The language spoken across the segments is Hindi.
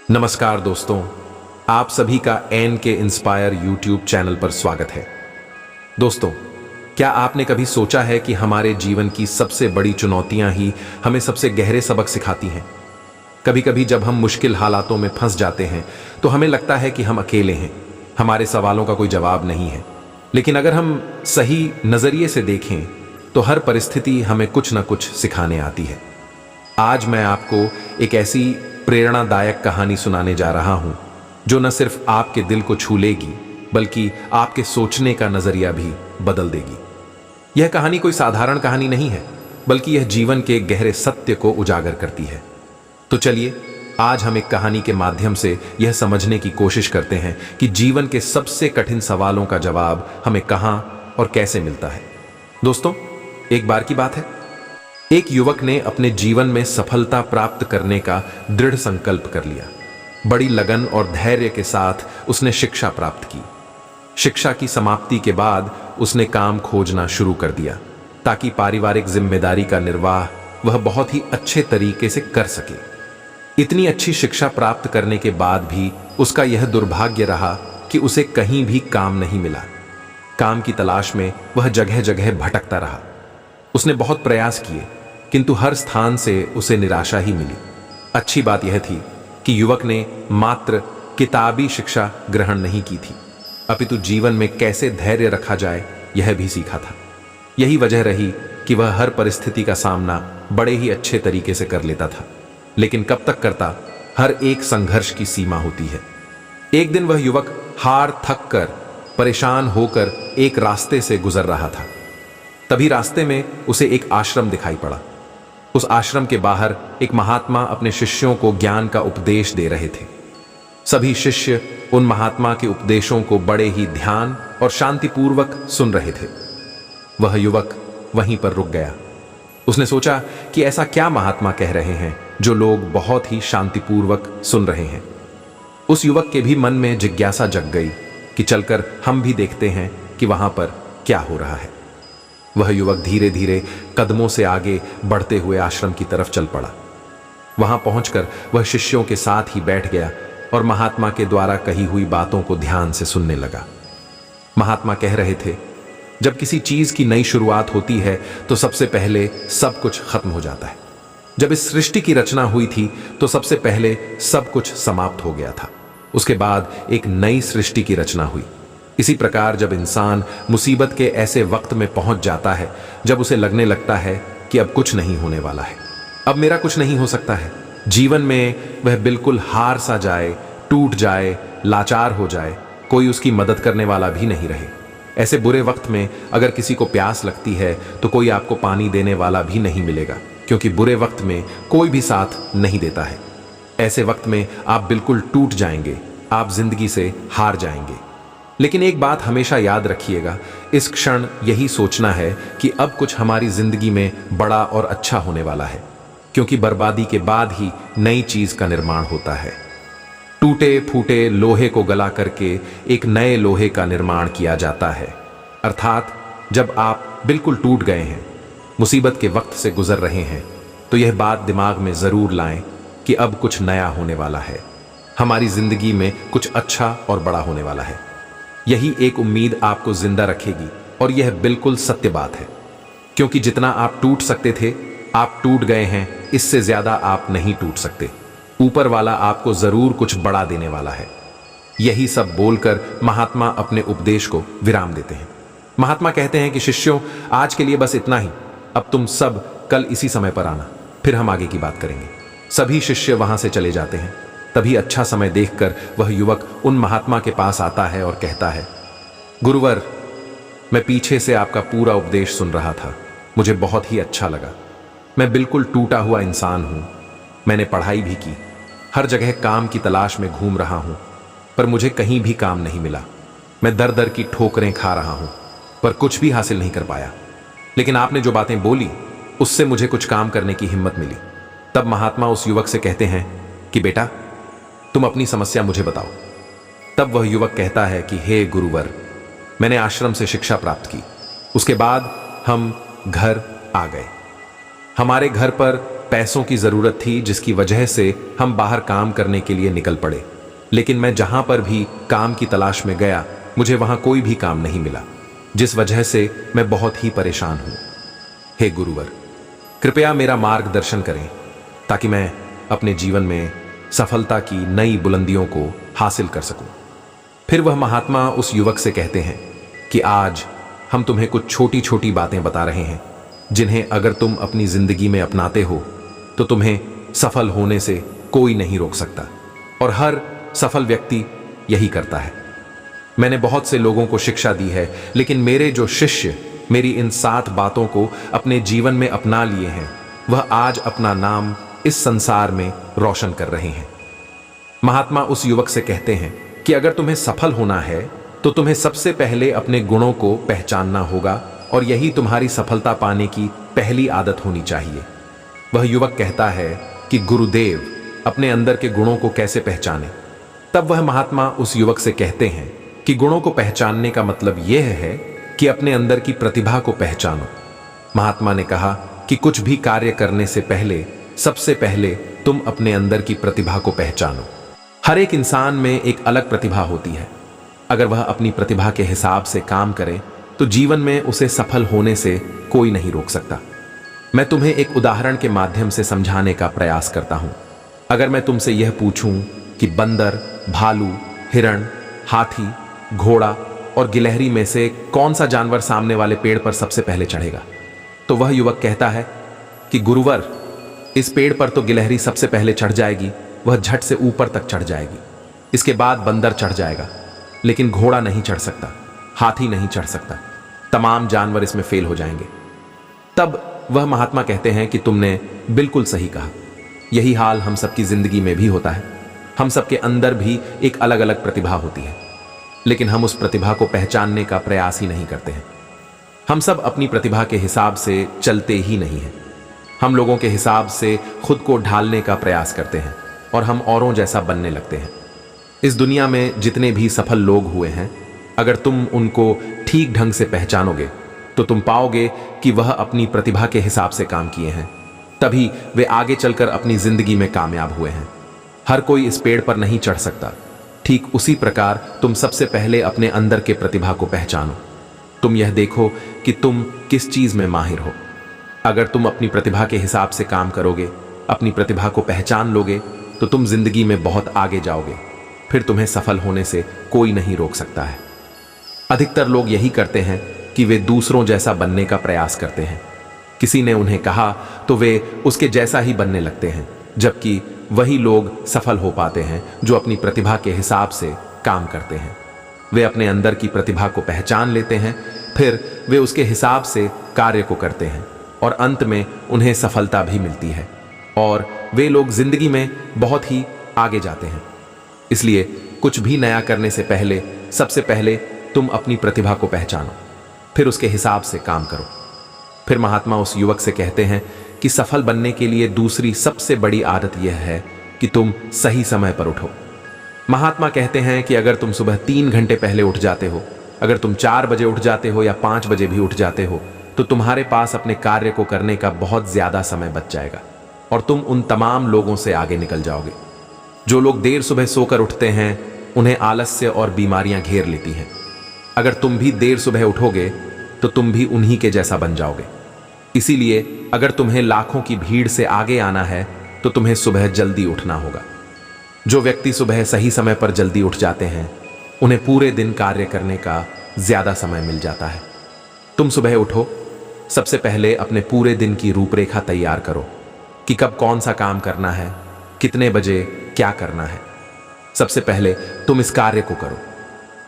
नमस्कार दोस्तों, आप सभी का एन के इंस्पायर यूट्यूब चैनल पर स्वागत है। दोस्तों, क्या आपने कभी सोचा है कि हमारे जीवन की सबसे बड़ी चुनौतियां ही हमें सबसे गहरे सबक सिखाती हैं? कभी कभी जब हम मुश्किल हालातों में फंस जाते हैं तो हमें लगता है कि हम अकेले हैं, हमारे सवालों का कोई जवाब नहीं है। लेकिन अगर हम सही नजरिए से देखें तो हर परिस्थिति हमें कुछ न कुछ सिखाने आती है। आज मैं आपको एक ऐसी प्रेरणादायक कहानी सुनाने जा रहा हूं जो न सिर्फ आपके दिल को छू लेगी बल्कि आपके सोचने का नजरिया भी बदल देगी। यह कहानी कोई साधारण कहानी नहीं है, बल्कि यह जीवन के गहरे सत्य को उजागर करती है। तो चलिए आज हम एक कहानी के माध्यम से यह समझने की कोशिश करते हैं कि जीवन के सबसे कठिन सवालों का जवाब हमें कहां और कैसे मिलता है। दोस्तों, एक बार की बात है, एक युवक ने अपने जीवन में सफलता प्राप्त करने का दृढ़ संकल्प कर लिया। बड़ी लगन और धैर्य के साथ उसने शिक्षा प्राप्त की। शिक्षा की समाप्ति के बाद उसने काम खोजना शुरू कर दिया ताकि पारिवारिक जिम्मेदारी का निर्वाह वह बहुत ही अच्छे तरीके से कर सके। इतनी अच्छी शिक्षा प्राप्त करने के बाद भी उसका यह दुर्भाग्य रहा कि उसे कहीं भी काम नहीं मिला। काम की तलाश में वह जगह जगह भटकता रहा। उसने बहुत प्रयास किए, किंतु हर स्थान से उसे निराशा ही मिली। अच्छी बात यह थी कि युवक ने मात्र किताबी शिक्षा ग्रहण नहीं की थी, अपितु जीवन में कैसे धैर्य रखा जाए यह भी सीखा था। यही वजह रही कि वह हर परिस्थिति का सामना बड़े ही अच्छे तरीके से कर लेता था। लेकिन कब तक करता, हर एक संघर्ष की सीमा होती है। एक दिन वह युवक हार थक कर परेशान होकर एक रास्ते से गुजर रहा था। तभी रास्ते में उसे एक आश्रम दिखाई पड़ा। उस आश्रम के बाहर एक महात्मा अपने शिष्यों को ज्ञान का उपदेश दे रहे थे। सभी शिष्य उन महात्मा के उपदेशों को बड़े ही ध्यान और शांतिपूर्वक सुन रहे थे। वह युवक वहीं पर रुक गया। उसने सोचा कि ऐसा क्या महात्मा कह रहे हैं जो लोग बहुत ही शांतिपूर्वक सुन रहे हैं। उस युवक के भी मन में जिज्ञासा जग गई कि चलकर हम भी देखते हैं कि वहां पर क्या हो रहा है। वह युवक धीरे धीरे कदमों से आगे बढ़ते हुए आश्रम की तरफ चल पड़ा। वहां पहुंचकर वह शिष्यों के साथ ही बैठ गया और महात्मा के द्वारा कही हुई बातों को ध्यान से सुनने लगा। महात्मा कह रहे थे, जब किसी चीज की नई शुरुआत होती है तो सबसे पहले सब कुछ खत्म हो जाता है। जब इस सृष्टि की रचना हुई थी तो सबसे पहले सब कुछ समाप्त हो गया था। उसके बाद एक नई सृष्टि की रचना हुई। इसी प्रकार जब इंसान मुसीबत के ऐसे वक्त में पहुंच जाता है जब उसे लगने लगता है कि अब कुछ नहीं होने वाला है, अब मेरा कुछ नहीं हो सकता है, जीवन में वह बिल्कुल हार सा जाए, टूट जाए, लाचार हो जाए, कोई उसकी मदद करने वाला भी नहीं रहे। ऐसे बुरे वक्त में अगर किसी को प्यास लगती है तो कोई आपको पानी देने वाला भी नहीं मिलेगा, क्योंकि बुरे वक्त में कोई भी साथ नहीं देता है। ऐसे वक्त में आप बिल्कुल टूट जाएंगे, आप जिंदगी से हार जाएंगे। लेकिन एक बात हमेशा याद रखिएगा, इस क्षण यही सोचना है कि अब कुछ हमारी जिंदगी में बड़ा और अच्छा होने वाला है, क्योंकि बर्बादी के बाद ही नई चीज का निर्माण होता है। टूटे फूटे लोहे को गला करके एक नए लोहे का निर्माण किया जाता है। अर्थात जब आप बिल्कुल टूट गए हैं, मुसीबत के वक्त से गुजर रहे हैं, तो यह बात दिमाग में जरूर लाएं कि अब कुछ नया होने वाला है, हमारी जिंदगी में कुछ अच्छा और बड़ा होने वाला है। यही एक उम्मीद आपको जिंदा रखेगी और यह बिल्कुल सत्य बात है, क्योंकि जितना आप टूट सकते थे आप टूट गए हैं, इससे ज्यादा आप नहीं टूट सकते। ऊपर वाला आपको जरूर कुछ बड़ा देने वाला है। यही सब बोलकर महात्मा अपने उपदेश को विराम देते हैं। महात्मा कहते हैं कि शिष्यों, आज के लिए बस इतना ही, अब तुम सब कल इसी समय पर आना, फिर हम आगे की बात करेंगे। सभी शिष्य वहां से चले जाते हैं। तभी अच्छा समय देखकर वह युवक उन महात्मा के पास आता है और कहता है, गुरुवर, मैं पीछे से आपका पूरा उपदेश सुन रहा था, मुझे बहुत ही अच्छा लगा। मैं बिल्कुल टूटा हुआ इंसान हूं। मैंने पढ़ाई भी की, हर जगह काम की तलाश में घूम रहा हूं, पर मुझे कहीं भी काम नहीं मिला। मैं दर दर की ठोकरें खा रहा हूं, पर कुछ भी हासिल नहीं कर पाया। लेकिन आपने जो बातें बोली उससे मुझे कुछ काम करने की हिम्मत मिली। तब महात्मा उस युवक से कहते हैं कि बेटा, तुम अपनी समस्या मुझे बताओ। तब वह युवक कहता है कि हे गुरुवर, मैंने आश्रम से शिक्षा प्राप्त की, उसके बाद हम घर आ गए। हमारे घर पर पैसों की जरूरत थी, जिसकी वजह से हम बाहर काम करने के लिए निकल पड़े। लेकिन मैं जहां पर भी काम की तलाश में गया, मुझे वहां कोई भी काम नहीं मिला, जिस वजह से मैं बहुत ही परेशान हूं। हे गुरुवर, कृपया मेरा मार्गदर्शन करें ताकि मैं अपने जीवन में सफलता की नई बुलंदियों को हासिल कर सकूं। फिर वह महात्मा उस युवक से कहते हैं कि आज हम तुम्हें कुछ छोटी छोटी बातें बता रहे हैं, जिन्हें अगर तुम अपनी जिंदगी में अपनाते हो तो तुम्हें सफल होने से कोई नहीं रोक सकता, और हर सफल व्यक्ति यही करता है। मैंने बहुत से लोगों को शिक्षा दी है, लेकिन मेरे जो शिष्य मेरी इन 7 बातों को अपने जीवन में अपना लिए हैं, वह आज अपना नाम इस संसार में रोशन कर रहे हैं। महात्मा उस युवक से कहते हैं कि अगर तुम्हें सफल होना है तो तुम्हें सबसे पहले अपने गुणों को पहचानना होगा, और यही तुम्हारी सफलता पाने की पहली आदत होनी चाहिए। वह युवक कहता है कि गुरुदेव, अपने अंदर के गुणों को कैसे पहचाने? तब वह महात्मा उस युवक से कहते हैं कि गुणों को पहचानने का मतलब यह है कि अपने अंदर की प्रतिभा को पहचानो। महात्मा ने कहा कि कुछ भी कार्य करने से पहले सबसे पहले तुम अपने अंदर की प्रतिभा को पहचानो। हर एक इंसान में एक अलग प्रतिभा होती है। अगर वह अपनी प्रतिभा के हिसाब से काम करे तो जीवन में उसे सफल होने से कोई नहीं रोक सकता। मैं तुम्हें एक उदाहरण के माध्यम से समझाने का प्रयास करता हूं। अगर मैं तुमसे यह पूछूं कि बंदर, भालू, हिरण, हाथी, घोड़ा और गिलहरी में से कौन सा जानवर सामने वाले पेड़ पर सबसे पहले चढ़ेगा, तो वह युवक कहता है कि गुरुवर, इस पेड़ पर तो गिलहरी सबसे पहले चढ़ जाएगी, वह झट से ऊपर तक चढ़ जाएगी। इसके बाद बंदर चढ़ जाएगा, लेकिन घोड़ा नहीं चढ़ सकता, हाथी नहीं चढ़ सकता, तमाम जानवर इसमें फेल हो जाएंगे। तब वह महात्मा कहते हैं कि तुमने बिल्कुल सही कहा। यही हाल हम सबकी जिंदगी में भी होता है। हम सबके अंदर भी एक अलग अलग प्रतिभा होती है, लेकिन हम उस प्रतिभा को पहचानने का प्रयास ही नहीं करते हैं। हम सब अपनी प्रतिभा के हिसाब से चलते ही नहीं हैं। हम लोगों के हिसाब से खुद को ढालने का प्रयास करते हैं और हम औरों जैसा बनने लगते हैं। इस दुनिया में जितने भी सफल लोग हुए हैं, अगर तुम उनको ठीक ढंग से पहचानोगे तो तुम पाओगे कि वह अपनी प्रतिभा के हिसाब से काम किए हैं, तभी वे आगे चलकर अपनी जिंदगी में कामयाब हुए हैं। हर कोई इस पेड़ पर नहीं चढ़ सकता। ठीक उसी प्रकार तुम सबसे पहले अपने अंदर के प्रतिभा को पहचानो। तुम यह देखो कि तुम किस चीज में माहिर हो। अगर तुम अपनी प्रतिभा के हिसाब से काम करोगे, अपनी प्रतिभा को पहचान लोगे, तो तुम जिंदगी में बहुत आगे जाओगे। फिर तुम्हें सफल होने से कोई नहीं रोक सकता है। अधिकतर लोग यही करते हैं कि वे दूसरों जैसा बनने का प्रयास करते हैं। किसी ने उन्हें कहा तो वे उसके जैसा ही बनने लगते हैं, जबकि वही लोग सफल हो पाते हैं जो अपनी प्रतिभा के हिसाब से काम करते हैं। वे अपने अंदर की प्रतिभा को पहचान लेते हैं, फिर वे उसके हिसाब से कार्य को करते हैं और अंत में उन्हें सफलता भी मिलती है, और वे लोग जिंदगी में बहुत ही आगे जाते हैं। इसलिए कुछ भी नया करने से पहले सबसे पहले तुम अपनी प्रतिभा को पहचानो, फिर उसके हिसाब से काम करो। फिर महात्मा उस युवक से कहते हैं कि सफल बनने के लिए दूसरी सबसे बड़ी आदत यह है कि तुम सही समय पर उठो। महात्मा कहते हैं कि अगर तुम सुबह 3 घंटे पहले उठ जाते हो, अगर तुम 4 बजे उठ जाते हो या 5 बजे भी उठ जाते हो, तो तुम्हारे पास अपने कार्य को करने का बहुत ज्यादा समय बच जाएगा और तुम उन तमाम लोगों से आगे निकल जाओगे। जो लोग देर सुबह सोकर उठते हैं, उन्हें आलस्य और बीमारियां घेर लेती हैं। अगर तुम भी देर सुबह उठोगे तो तुम भी उन्हीं के जैसा बन जाओगे। इसीलिए अगर तुम्हें लाखों की भीड़ से आगे आना है तो तुम्हें सुबह जल्दी उठना होगा। जो व्यक्ति सुबह सही समय पर जल्दी उठ जाते हैं, उन्हें पूरे दिन कार्य करने का ज्यादा समय मिल जाता है। तुम सुबह उठो, सबसे पहले अपने पूरे दिन की रूपरेखा तैयार करो कि कब कौन सा काम करना है, कितने बजे क्या करना है। सबसे पहले तुम इस कार्य को करो,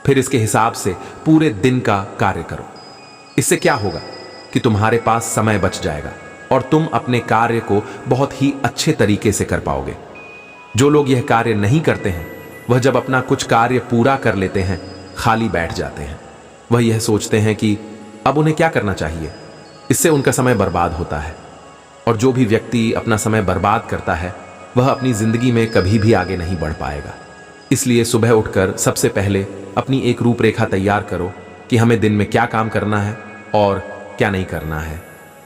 फिर इसके हिसाब से पूरे दिन का कार्य करो। इससे क्या होगा कि तुम्हारे पास समय बच जाएगा और तुम अपने कार्य को बहुत ही अच्छे तरीके से कर पाओगे। जो लोग यह कार्य नहीं करते हैं, वह जब अपना कुछ कार्य पूरा कर लेते हैं, खाली बैठ जाते हैं। वह यह सोचते हैं कि अब उन्हें क्या करना चाहिए। इससे उनका समय बर्बाद होता है, और जो भी व्यक्ति अपना समय बर्बाद करता है, वह अपनी जिंदगी में कभी भी आगे नहीं बढ़ पाएगा। इसलिए सुबह उठकर सबसे पहले अपनी एक रूपरेखा तैयार करो कि हमें दिन में क्या काम करना है और क्या नहीं करना है।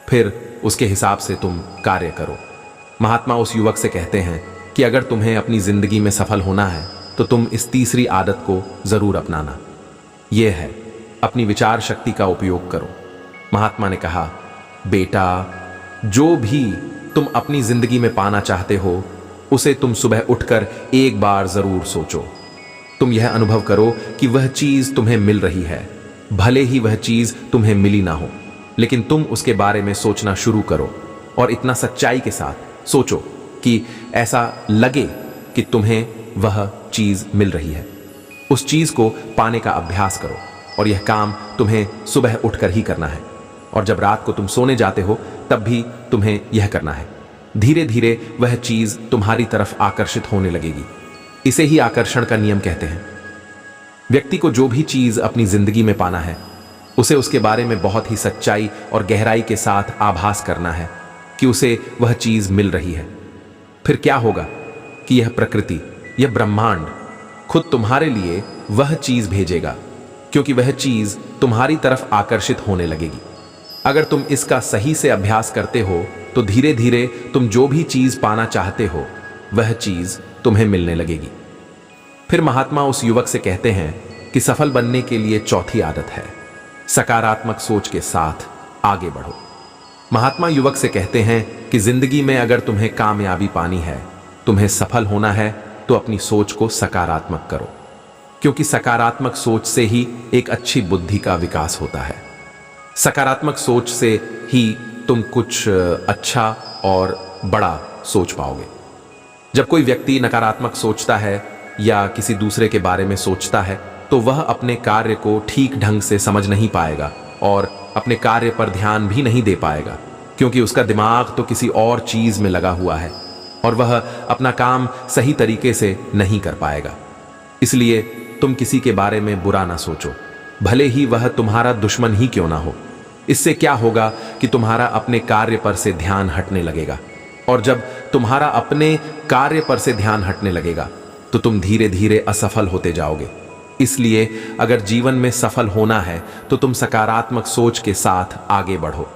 फिर उसके हिसाब से तुम कार्य करो। महात्मा उस युवक से कहते हैं कि अगर तुम्हें अपनी जिंदगी में सफल होना है तो तुम इस तीसरी आदत को जरूर अपनाना। यह है, अपनी विचार शक्ति का उपयोग करो। महात्मा ने कहा, बेटा, जो भी तुम अपनी जिंदगी में पाना चाहते हो उसे तुम सुबह उठकर एक बार जरूर सोचो। तुम यह अनुभव करो कि वह चीज तुम्हें मिल रही है, भले ही वह चीज तुम्हें मिली ना हो, लेकिन तुम उसके बारे में सोचना शुरू करो और इतना सच्चाई के साथ सोचो कि ऐसा लगे कि तुम्हें वह चीज मिल रही है। उस चीज को पाने का अभ्यास करो और यह काम तुम्हें सुबह उठकर ही करना है, और जब रात को तुम सोने जाते हो तब भी तुम्हें यह करना है। धीरे धीरे वह चीज तुम्हारी तरफ आकर्षित होने लगेगी। इसे ही आकर्षण का नियम कहते हैं। व्यक्ति को जो भी चीज अपनी जिंदगी में पाना है उसे उसके बारे में बहुत ही सच्चाई और गहराई के साथ आभास करना है कि उसे वह चीज मिल रही है। फिर क्या होगा कि यह प्रकृति, यह ब्रह्मांड खुद तुम्हारे लिए वह चीज भेजेगा, क्योंकि वह चीज तुम्हारी तरफ आकर्षित होने लगेगी। अगर तुम इसका सही से अभ्यास करते हो तो धीरे धीरे तुम जो भी चीज पाना चाहते हो वह चीज तुम्हें मिलने लगेगी। फिर महात्मा उस युवक से कहते हैं कि सफल बनने के लिए चौथी आदत है, सकारात्मक सोच के साथ आगे बढ़ो। महात्मा युवक से कहते हैं कि जिंदगी में अगर तुम्हें कामयाबी पानी है, तुम्हें सफल होना है, तो अपनी सोच को सकारात्मक करो, क्योंकि सकारात्मक सोच से ही एक अच्छी बुद्धि का विकास होता है। सकारात्मक सोच से ही तुम कुछ अच्छा और बड़ा सोच पाओगे। जब कोई व्यक्ति नकारात्मक सोचता है या किसी दूसरे के बारे में सोचता है तो वह अपने कार्य को ठीक ढंग से समझ नहीं पाएगा और अपने कार्य पर ध्यान भी नहीं दे पाएगा, क्योंकि उसका दिमाग तो किसी और चीज में लगा हुआ है और वह अपना काम सही तरीके से नहीं कर पाएगा। इसलिए तुम किसी के बारे में बुरा ना सोचो, भले ही वह तुम्हारा दुश्मन ही क्यों ना हो। इससे क्या होगा कि तुम्हारा अपने कार्य पर से ध्यान हटने लगेगा, और जब तुम्हारा अपने कार्य पर से ध्यान हटने लगेगा तो तुम धीरे धीरे असफल होते जाओगे। इसलिए अगर जीवन में सफल होना है तो तुम सकारात्मक सोच के साथ आगे बढ़ो।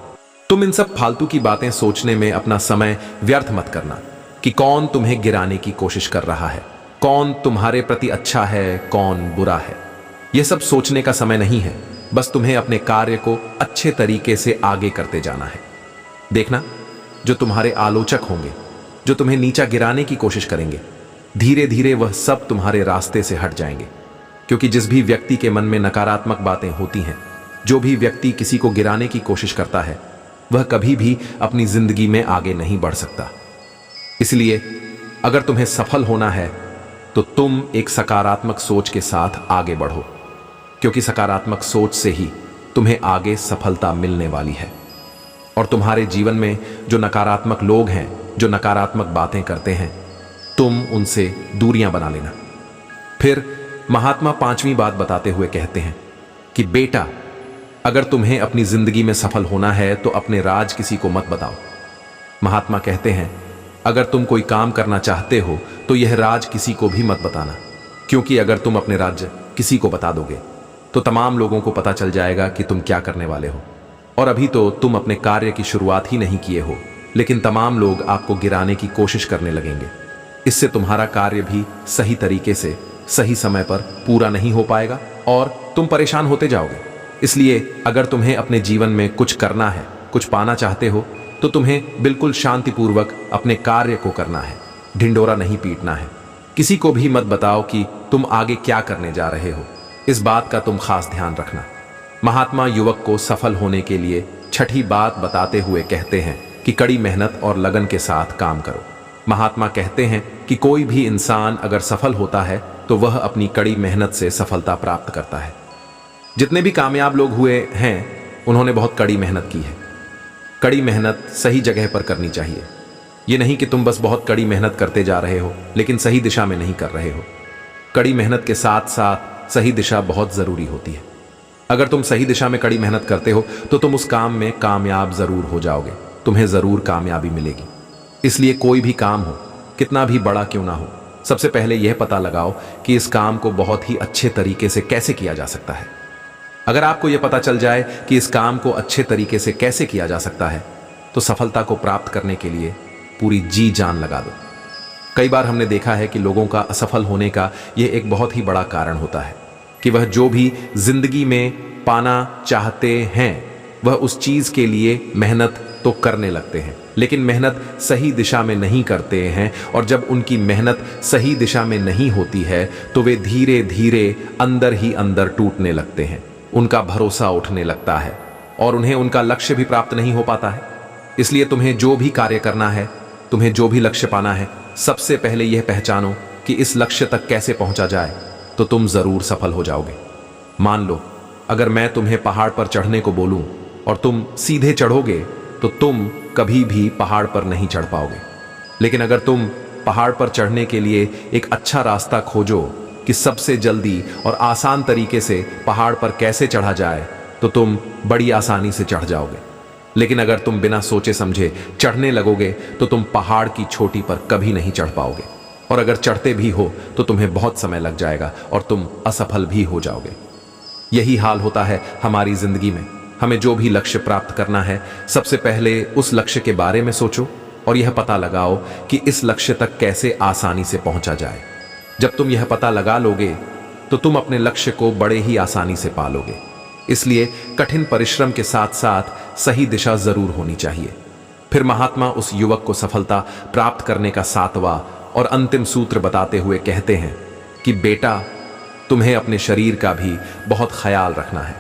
तुम इन सब फालतू की बातें सोचने में अपना समय व्यर्थ मत करना कि कौन तुम्हें गिराने की कोशिश कर रहा है, कौन तुम्हारे प्रति अच्छा है, कौन बुरा है। यह सब सोचने का समय नहीं है। बस तुम्हें अपने कार्य को अच्छे तरीके से आगे करते जाना है। देखना, जो तुम्हारे आलोचक होंगे, जो तुम्हें नीचा गिराने की कोशिश करेंगे, धीरे धीरे वह सब तुम्हारे रास्ते से हट जाएंगे, क्योंकि जिस भी व्यक्ति के मन में नकारात्मक बातें होती हैं, जो भी व्यक्ति किसी को गिराने की कोशिश करता है, वह कभी भी अपनी जिंदगी में आगे नहीं बढ़ सकता। इसलिए अगर तुम्हें सफल होना है तो तुम एक सकारात्मक सोच के साथ आगे बढ़ो, क्योंकि सकारात्मक सोच से ही तुम्हें आगे सफलता मिलने वाली है। और तुम्हारे जीवन में जो नकारात्मक लोग हैं, जो नकारात्मक बातें करते हैं, तुम उनसे दूरियां बना लेना। फिर महात्मा पांचवी बात बताते हुए कहते हैं कि बेटा, अगर तुम्हें अपनी जिंदगी में सफल होना है तो अपने राज किसी को मत बताओ। महात्मा कहते हैं, अगर तुम कोई काम करना चाहते हो तो यह राज किसी को भी मत बताना, क्योंकि अगर तुम अपने राज किसी को बता दोगे तो तमाम लोगों को पता चल जाएगा कि तुम क्या करने वाले हो। और अभी तो तुम अपने कार्य की शुरुआत ही नहीं किए हो, लेकिन तमाम लोग आपको गिराने की कोशिश करने लगेंगे। इससे तुम्हारा कार्य भी सही तरीके से सही समय पर पूरा नहीं हो पाएगा और तुम परेशान होते जाओगे। इसलिए अगर तुम्हें अपने जीवन में कुछ करना है, कुछ पाना चाहते हो, तो तुम्हें बिल्कुल शांतिपूर्वक अपने कार्य को करना है, ढिंडोरा नहीं पीटना है। किसी को भी मत बताओ कि तुम आगे क्या करने जा रहे हो। इस बात का तुम खास ध्यान रखना। महात्मा युवक को सफल होने के लिए छठी बात बताते हुए कहते हैं कि कड़ी मेहनत और लगन के साथ काम करो। महात्मा कहते हैं कि कोई भी इंसान अगर सफल होता है तो वह अपनी कड़ी मेहनत से सफलता प्राप्त करता है। जितने भी कामयाब लोग हुए हैं उन्होंने बहुत कड़ी मेहनत की है। कड़ी मेहनत सही जगह पर करनी चाहिए। ये नहीं कि तुम बस बहुत कड़ी मेहनत करते जा रहे हो लेकिन सही दिशा में नहीं कर रहे हो। कड़ी मेहनत के साथ साथ सही दिशा बहुत जरूरी होती है। अगर तुम सही दिशा में कड़ी मेहनत करते हो तो तुम उस काम में कामयाब जरूर हो जाओगे, तुम्हें जरूर कामयाबी मिलेगी। इसलिए कोई भी काम हो, कितना भी बड़ा क्यों ना हो, सबसे पहले यह पता लगाओ कि इस काम को बहुत ही अच्छे तरीके से कैसे किया जा सकता है। अगर आपको यह पता चल जाए कि इस काम को अच्छे तरीके से कैसे किया जा सकता है तो सफलता को प्राप्त करने के लिए पूरी जी जान लगा दो। कई बार हमने देखा है कि लोगों का असफल होने का यह एक बहुत ही बड़ा कारण होता है कि वह जो भी जिंदगी में पाना चाहते हैं वह उस चीज के लिए मेहनत तो करने लगते हैं, लेकिन मेहनत सही दिशा में नहीं करते हैं। और जब उनकी मेहनत सही दिशा में नहीं होती है तो वे धीरे धीरे अंदर ही अंदर टूटने लगते हैं, उनका भरोसा उठने लगता है और उन्हें उनका लक्ष्य भी प्राप्त नहीं हो पाता है। इसलिए तुम्हें जो भी कार्य करना है, तुम्हें जो भी लक्ष्य पाना है, सबसे पहले यह पहचानो कि इस लक्ष्य तक कैसे पहुंचा जाए, तो तुम जरूर सफल हो जाओगे। मान लो अगर मैं तुम्हें पहाड़ पर चढ़ने को बोलूं और तुम सीधे चढ़ोगे तो तुम कभी भी पहाड़ पर नहीं चढ़ पाओगे। लेकिन अगर तुम पहाड़ पर चढ़ने के लिए एक अच्छा रास्ता खोजो कि सबसे जल्दी और आसान तरीके से पहाड़ पर कैसे चढ़ा जाए, तो तुम बड़ी आसानी से चढ़ जाओगे। लेकिन अगर तुम बिना सोचे समझे चढ़ने लगोगे तो तुम पहाड़ की चोटी पर कभी नहीं चढ़ पाओगे, और अगर चढ़ते भी हो तो तुम्हें बहुत समय लग जाएगा और तुम असफल भी हो जाओगे। यही हाल होता है हमारी जिंदगी में। हमें जो भी लक्ष्य प्राप्त करना है, सबसे पहले उस लक्ष्य के बारे में सोचो और यह पता लगाओ कि इस लक्ष्य तक कैसे आसानी से पहुंचा जाए। जब तुम यह पता लगा लोगे तो तुम अपने लक्ष्य को बड़े ही आसानी से पालोगे। इसलिए कठिन परिश्रम के साथ साथ सही दिशा जरूर होनी चाहिए। फिर महात्मा उस युवक को सफलता प्राप्त करने का 7वां और अंतिम सूत्र बताते हुए कहते हैं कि बेटा, तुम्हें अपने शरीर का भी बहुत ख्याल रखना है,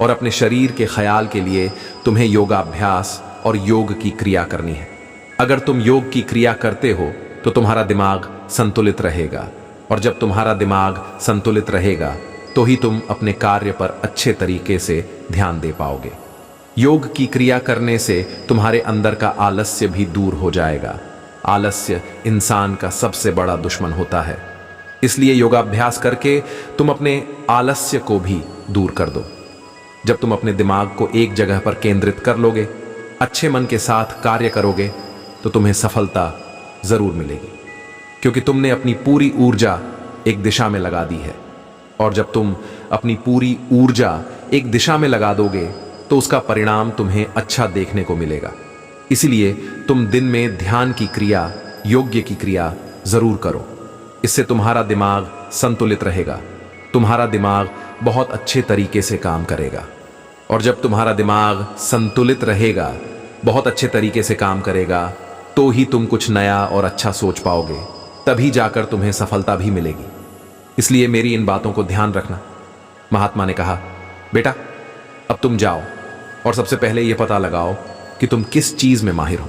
और अपने शरीर के ख्याल के लिए तुम्हें योगाभ्यास और योग की क्रिया करनी है। अगर तुम योग की क्रिया करते हो तो तुम्हारा दिमाग संतुलित रहेगा, और जब तुम्हारा दिमाग संतुलित रहेगा तो ही तुम अपने कार्य पर अच्छे तरीके से ध्यान दे पाओगे। योग की क्रिया करने से तुम्हारे अंदर का आलस्य भी दूर हो जाएगा। आलस्य इंसान का सबसे बड़ा दुश्मन होता है, इसलिए योगाभ्यास करके तुम अपने आलस्य को भी दूर कर दो। जब तुम अपने दिमाग को एक जगह पर केंद्रित कर लोगे, अच्छे मन के साथ कार्य करोगे, तो तुम्हें सफलता जरूर मिलेगी, क्योंकि तुमने अपनी पूरी ऊर्जा एक दिशा में लगा दी है। और जब तुम अपनी पूरी ऊर्जा एक दिशा में लगा दोगे तो उसका परिणाम तुम्हें अच्छा देखने को मिलेगा। इसलिए तुम दिन में ध्यान की क्रिया, योग्य की क्रिया जरूर करो। इससे तुम्हारा दिमाग संतुलित रहेगा, तुम्हारा दिमाग बहुत अच्छे तरीके से काम करेगा। और जब तुम्हारा दिमाग संतुलित रहेगा, बहुत अच्छे तरीके से काम करेगा, तो ही तुम कुछ नया और अच्छा सोच पाओगे, तभी जाकर तुम्हें सफलता भी मिलेगी। इसलिए मेरी इन बातों को ध्यान रखना। महात्मा ने कहा, बेटा अब तुम जाओ और सबसे पहले यह पता लगाओ कि तुम किस चीज में माहिर हो,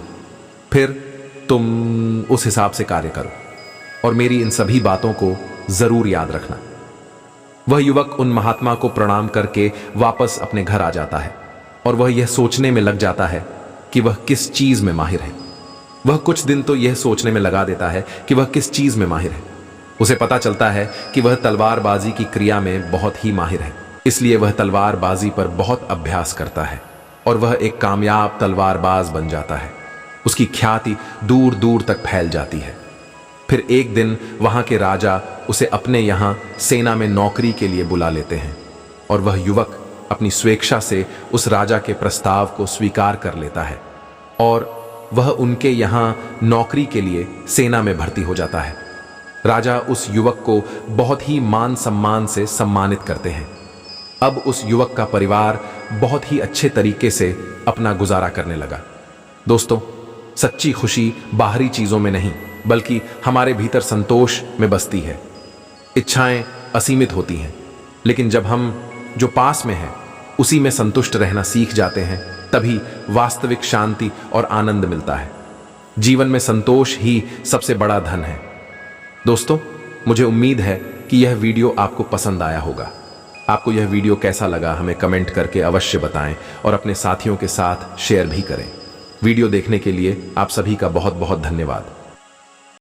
फिर तुम उस हिसाब से कार्य करो, और मेरी इन सभी बातों को जरूर याद रखना। वह युवक उन महात्मा को प्रणाम करके वापस अपने घर आ जाता है, और वह यह सोचने में लग जाता है कि वह किस चीज में माहिर है। वह कुछ दिन तो यह सोचने में लगा देता है कि वह किस चीज में माहिर है। उसे पता चलता है कि वह तलवारबाजी की क्रिया में बहुत ही माहिर है, इसलिए वह तलवारबाजी पर बहुत अभ्यास करता है और वह एक कामयाब तलवारबाज बन जाता है। उसकी ख्याति दूर दूर तक फैल जाती है। फिर एक दिन वहां के राजा उसे अपने यहां सेना में नौकरी के लिए बुला लेते हैं, और वह युवक अपनी स्वेच्छा से उस राजा के प्रस्ताव को स्वीकार कर लेता है और वह उनके यहां नौकरी के लिए सेना में भर्ती हो जाता है। राजा उस युवक को बहुत ही मान सम्मान से सम्मानित करते हैं। अब उस युवक का परिवार बहुत ही अच्छे तरीके से अपना गुजारा करने लगा। दोस्तों, सच्ची खुशी बाहरी चीजों में नहीं बल्कि हमारे भीतर संतोष में बसती है। इच्छाएं असीमित होती हैं, लेकिन जब हम जो पास में है उसी में संतुष्ट रहना सीख जाते हैं, तभी वास्तविक शांति और आनंद मिलता है। जीवन में संतोष ही सबसे बड़ा धन है। दोस्तों, मुझे उम्मीद है कि यह वीडियो आपको पसंद आया होगा। आपको यह वीडियो कैसा लगा हमें कमेंट करके अवश्य बताएं और अपने साथियों के साथ शेयर भी करें। वीडियो देखने के लिए आप सभी का बहुत बहुत धन्यवाद।